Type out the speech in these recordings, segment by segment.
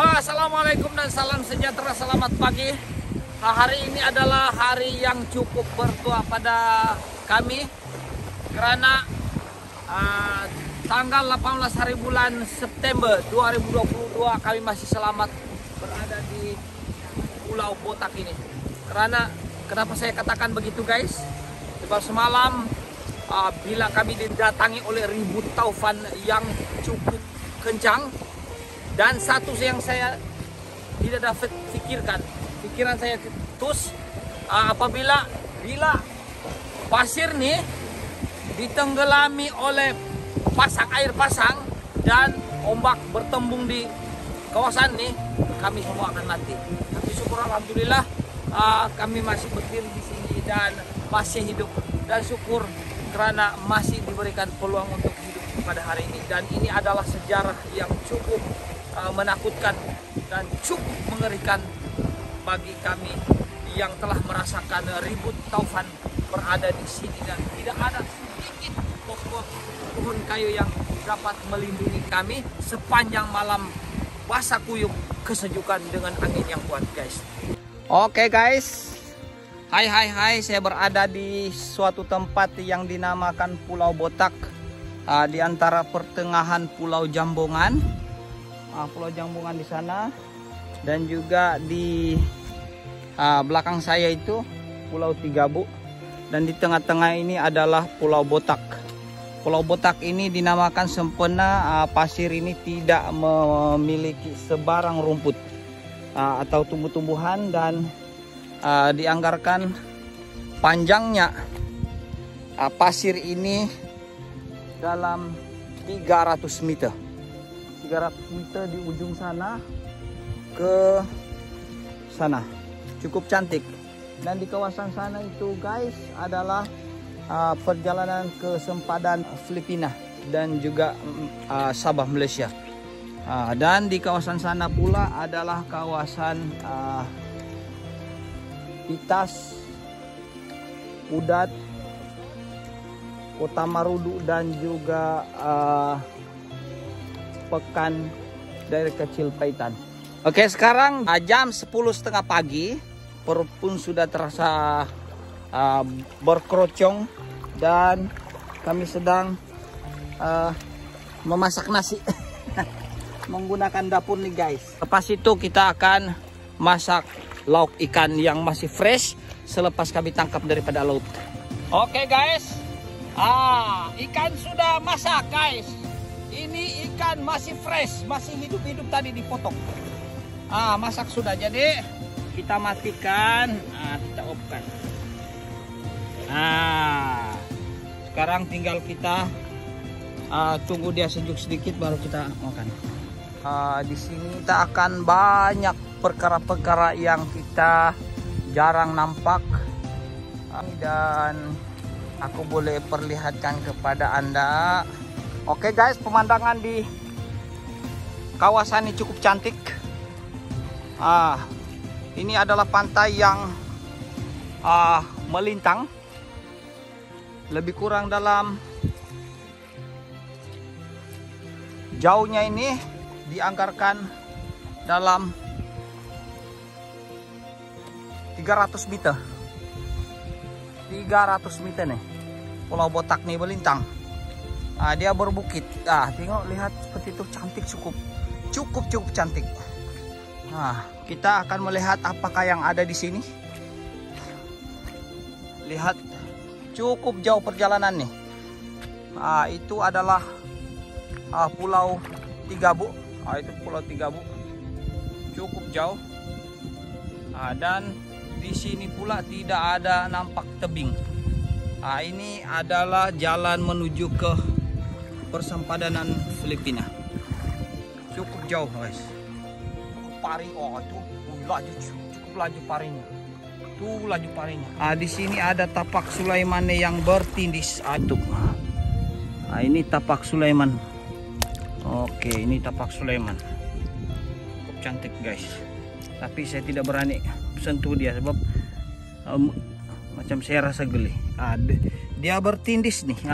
Assalamualaikum dan salam sejahtera, selamat pagi. Hari ini adalah hari yang cukup bertuah pada kami karena tanggal 18 hari bulan September 2022 kami masih selamat berada di Pulau Botak ini. Karena kenapa saya katakan begitu guys? Sebab semalam bila kami didatangi oleh ribut taufan yang cukup kencang. Dan satu yang saya tidak dapat pikiran saya terus apabila pasir nih ditenggelami oleh air pasang dan ombak bertembung di kawasan nih, kami semua akan mati. Tapi syukur alhamdulillah kami masih berdiri di sini dan masih hidup, dan syukur karena masih diberikan peluang untuk hidup pada hari ini. Dan ini adalah sejarah yang cukup menakutkan dan cukup mengerikan bagi kami yang telah merasakan ribut taufan berada di sini, dan tidak ada sedikit pokok pohon kayu yang dapat melindungi kami sepanjang malam basah kuyup kesejukan dengan angin yang kuat guys. Oke guys, hai, saya berada di suatu tempat yang dinamakan Pulau Botak, di antara pertengahan Pulau Jambongan. Pulau Jambongan di sana, dan juga di belakang saya itu Pulau Tigabu, dan di tengah-tengah ini adalah Pulau Botak. Pulau Botak ini dinamakan sempena pasir ini tidak memiliki sebarang rumput atau tumbuh-tumbuhan, dan dianggarkan panjangnya pasir ini dalam 300 meter. 300 meter di ujung sana ke sana, cukup cantik. Dan di kawasan sana itu guys adalah perjalanan ke sempadan Filipina dan juga Sabah Malaysia. Dan di kawasan sana pula adalah kawasan Pitas, Udat, Kota Marudu, dan juga Pekan dari Kecil Paitan. Oke, sekarang jam 10.30 pagi, perut pun sudah terasa berkerocong, dan kami sedang memasak nasi menggunakan dapur nih guys. Lepas itu kita akan masak lauk ikan yang masih fresh selepas kami tangkap daripada laut. Oke guys, ikan sudah masak guys. Ini ikan masih fresh, masih hidup-hidup, tadi dipotong. Masak sudah, jadi kita matikan, kita off-kan. Sekarang tinggal kita tunggu dia sejuk sedikit baru kita makan. Di sini kita akan banyak perkara-perkara yang kita jarang nampak, dan aku boleh perlihatkan kepada Anda. Oke guys, pemandangan di kawasan ini cukup cantik. Ini adalah pantai yang melintang, lebih kurang dalam jauhnya ini dianggarkan dalam 300 meter. 300 meter nih Pulau Botak nih melintang. Dia berbukit. Tengok, lihat seperti itu, cantik, cukup cantik. Kita akan melihat apakah yang ada di sini. Lihat, cukup jauh perjalanan nih. Itu adalah Pulau Tigabu. Itu Pulau Tigabu, cukup jauh. Dan di sini pula tidak ada nampak tebing. Ini adalah jalan menuju ke persempadanan Filipina. Cukup jauh guys. Pari, itu cukup laju parinya. Tuh laju parinya. Di sini ada tapak Sulaiman yang bertindis aduk. Ini tapak Sulaiman. Oke, ini tapak Sulaiman. Cukup cantik guys. Tapi saya tidak berani sentuh dia sebab macam saya rasa geli. Dia bertindis nih.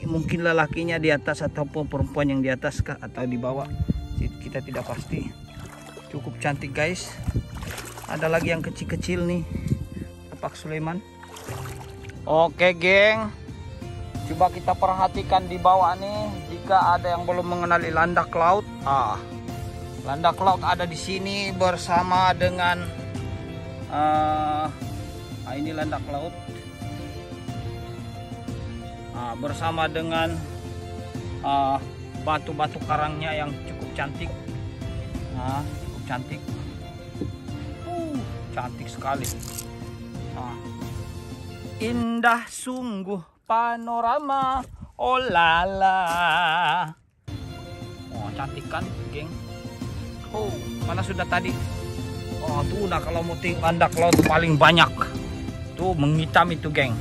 Mungkin lelakinya di atas ataupun perempuan yang di atas kah atau di bawah, kita tidak pasti. Cukup cantik guys. Ada lagi yang kecil-kecil nih, Pak Sulaiman. Oke geng, coba kita perhatikan di bawah nih. Jika ada yang belum mengenali landak laut, landak laut ada di sini bersama dengan ini landak laut bersama dengan batu-batu karangnya yang cukup cantik. Cukup cantik. Cantik sekali. Indah sungguh panorama. Oh lala. Oh cantik kan geng. Oh mana sudah tadi. Oh tuh udah kalau mau landak laut paling banyak. Tuh menghitam itu geng.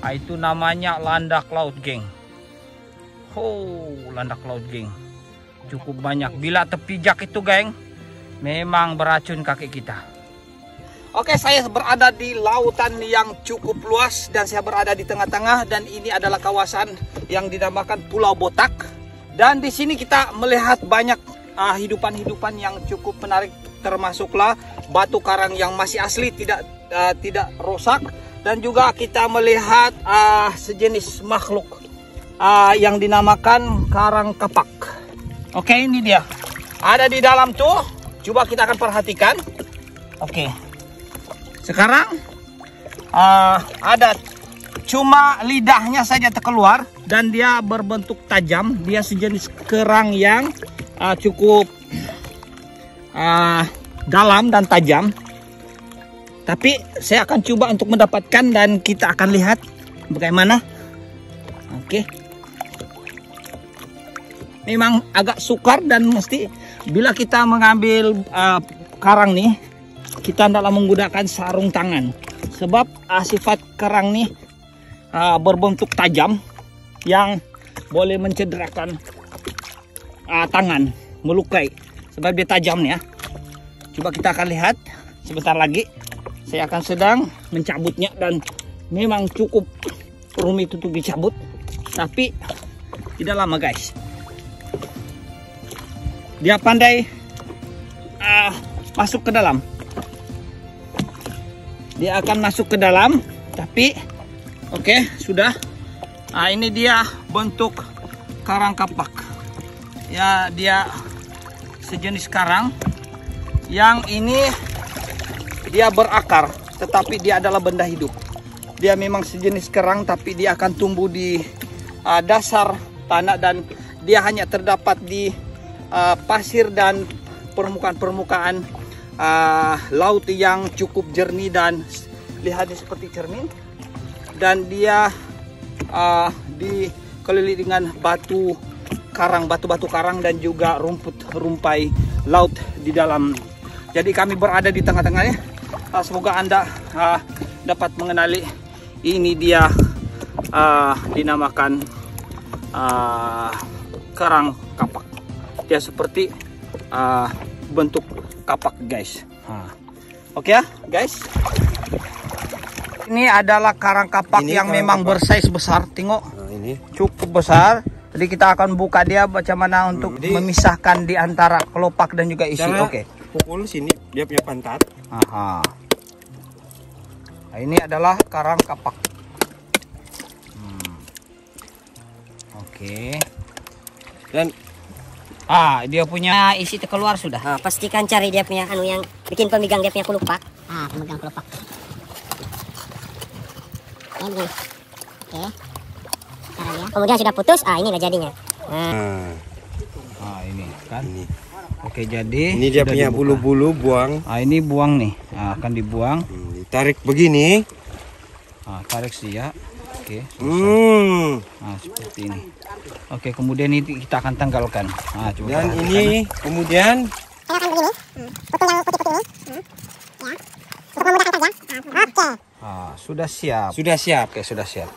Itu namanya landak laut geng. Oh landak laut geng. Cukup banyak. Bila terpijak itu geng, memang beracun kaki kita. Oke, saya berada di lautan yang cukup luas dan saya berada di tengah-tengah, dan ini adalah kawasan yang dinamakan Pulau Botak. Dan di sini kita melihat banyak hidupan-hidupan yang cukup menarik, termasuklah batu karang yang masih asli, tidak rusak, dan juga kita melihat sejenis makhluk yang dinamakan karang kapak. Oke, ini dia. Ada di dalam tuh. Coba kita akan perhatikan. Oke. Sekarang ada cuma lidahnya saja terkeluar dan dia berbentuk tajam. Dia sejenis kerang yang cukup dalam dan tajam. Tapi saya akan coba untuk mendapatkan dan kita akan lihat bagaimana. Oke. Memang agak sukar dan mesti bila kita mengambil karang nih, kita tidak menggunakan sarung tangan. Sebab sifat kerang nih berbentuk tajam yang boleh mencederakan tangan, melukai. Sebab dia tajam nih ya. Coba kita akan lihat sebentar lagi. Saya akan sedang mencabutnya dan memang cukup rumit untuk dicabut. Tapi tidak lama guys. Dia pandai masuk ke dalam. Dia akan masuk ke dalam, tapi oke, sudah. Ini dia bentuk karang kapak. Ya, dia sejenis karang yang ini dia berakar, tetapi dia adalah benda hidup. Dia memang sejenis kerang, tapi dia akan tumbuh di dasar tanah dan dia hanya terdapat di pasir dan permukaan laut yang cukup jernih dan lihatnya seperti cermin, dan dia dikelilingi dengan batu karang dan juga rumput rumpai laut di dalam. Jadi kami berada di tengah-tengahnya. Semoga Anda dapat mengenali. Ini dia dinamakan karang kapak. Dia seperti bentuk kapak guys. Oke ya guys. Ini adalah karang kapak ini yang memang bersize besar. Tengok, ini cukup besar. Jadi kita akan buka dia bagaimana untuk memisahkan di antara kelopak dan juga isi. Oke. Pukul sini dia punya pantat. Nah, ini adalah karang kapak. Oke. Dan dia punya isi terkeluar sudah. Pastikan cari dia punya yang bikin pemegang dia punya kelopak. Pemegang kelopak. Ini. Oke. Caranya. Kemudian sudah putus, inilah jadinya. Ini kan. Ini. Oke, jadi ini dia punya bulu-bulu, buang. Ini buang nih. Akan dibuang. Ditarik begini. Tarik sih ya. Oke. Seperti ini. Oke, kemudian ini kita akan tanggalkan. Coba dan ini kemudian akan begini. Potong yang putih-putih ini. Ya. Untuk memudahkan kerja. Oke. Sudah siap. Sudah siap. Oke, sudah siap.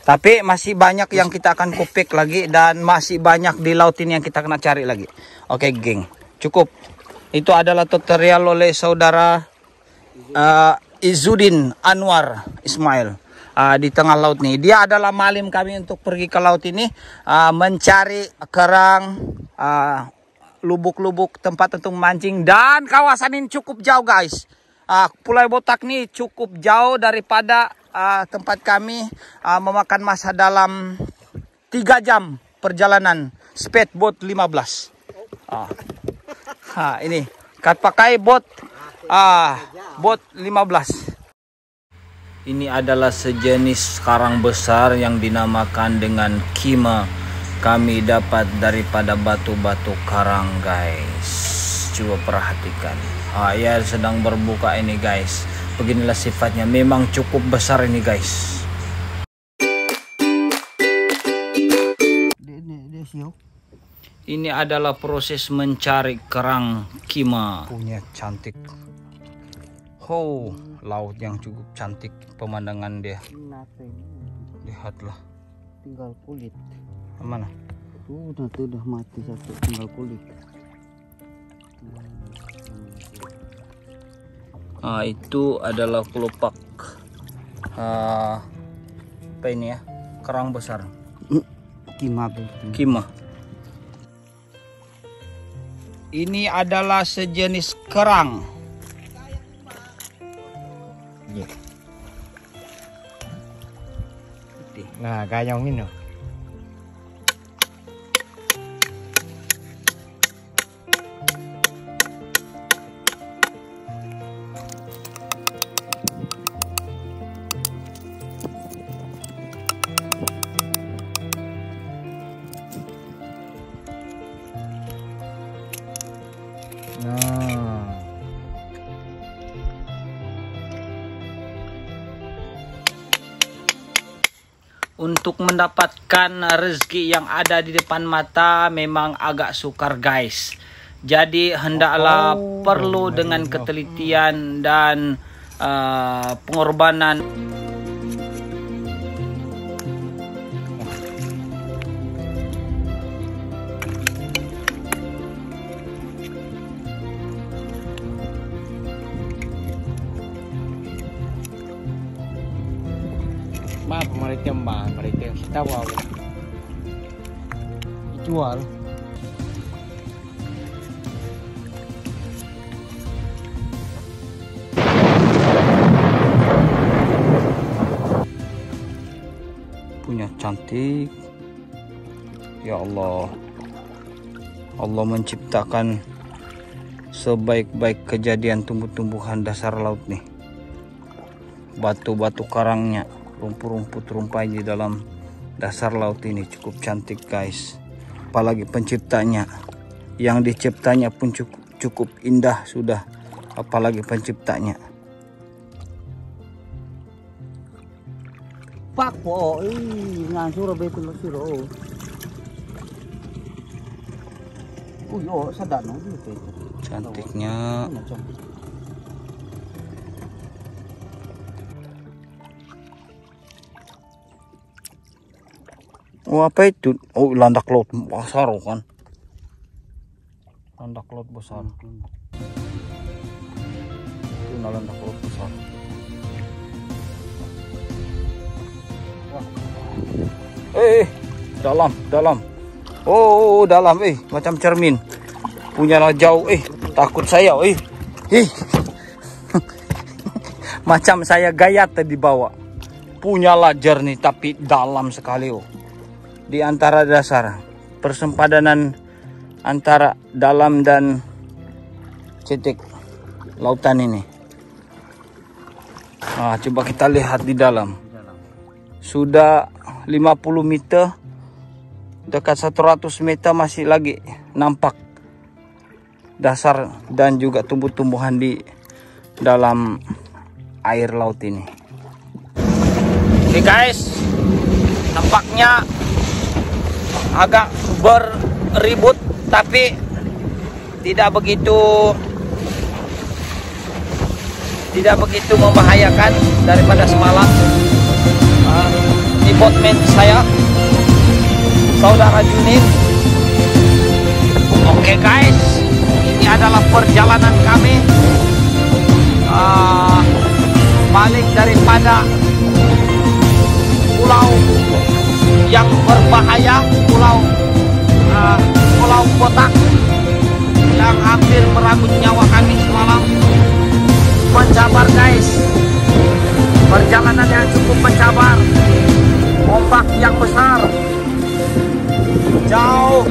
Tapi masih banyak yang kita akan kupik lagi dan masih banyak di laut ini yang kita kena cari lagi. Oke, geng. Cukup. Itu adalah tutorial oleh saudara Izzuddin Anwar Ismail. di tengah laut nih. Dia adalah malim kami untuk pergi ke laut ini mencari kerang, lubuk-lubuk tempat untuk memancing, dan kawasan ini cukup jauh guys. Pulau Botak nih cukup jauh daripada tempat kami, memakan masa dalam 3 jam perjalanan speedboat 15. Ini kat pakai bot 15. Ini adalah sejenis karang besar yang dinamakan dengan kima. Kami dapat daripada batu-batu karang guys. Coba perhatikan. Ya sedang berbuka ini guys. Beginilah sifatnya. Memang cukup besar ini guys. Ini adalah proses mencari kerang kima. Punya cantik. Laut yang cukup cantik pemandangan dia. Lihatlah. Tinggal kulit. Mana? Udah mati satu, tinggal kulit. Itu adalah kelopak. Apa ini ya? Kerang besar. Kima. Ini adalah sejenis kerang. Nah, gayong ini. Untuk mendapatkan rezeki yang ada di depan mata memang agak sukar guys. Jadi hendaklah perlu dengan ketelitian dan pengorbanan. Mereka kita wow Jual. Punya cantik. Ya Allah. Allah menciptakan sebaik-baik kejadian tumbuh-tumbuhan dasar laut nih. Batu-batu karangnya, rumput-rumput rumpai di dalam dasar laut ini cukup cantik guys. Apalagi penciptanya, yang diciptanya pun cukup indah sudah, apalagi penciptanya. Pak po, ngansur betul siro. Sadar gitu. Cantiknya. Apa itu? Landak laut besar kan? Landak laut besar. Itu landak laut besar. Dalam. Dalam, macam cermin. Punyalah jauh, takut saya, Macam saya gayat tadi bawa. Punyalah jernih tapi dalam sekali, Di antara dasar, persempadanan antara dalam dan cetek lautan ini. Coba kita lihat di dalam. Sudah 50 meter, dekat 100 meter masih lagi nampak dasar dan juga tumbuh-tumbuhan di dalam air laut ini. Oke guys, nampaknya agak berribut tapi tidak begitu membahayakan daripada semalam. Di boatman saya, saudara Junid. Oke guys, ini adalah perjalanan kami balik daripada pulau yang berbahaya, pulau kotak yang hampir merenggut nyawa kami semalam. Mencabar guys, perjalanan yang cukup mencabar, ombak yang besar, jauh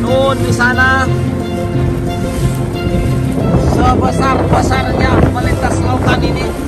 nun di sana, sebesar-besarnya melintas lautan ini.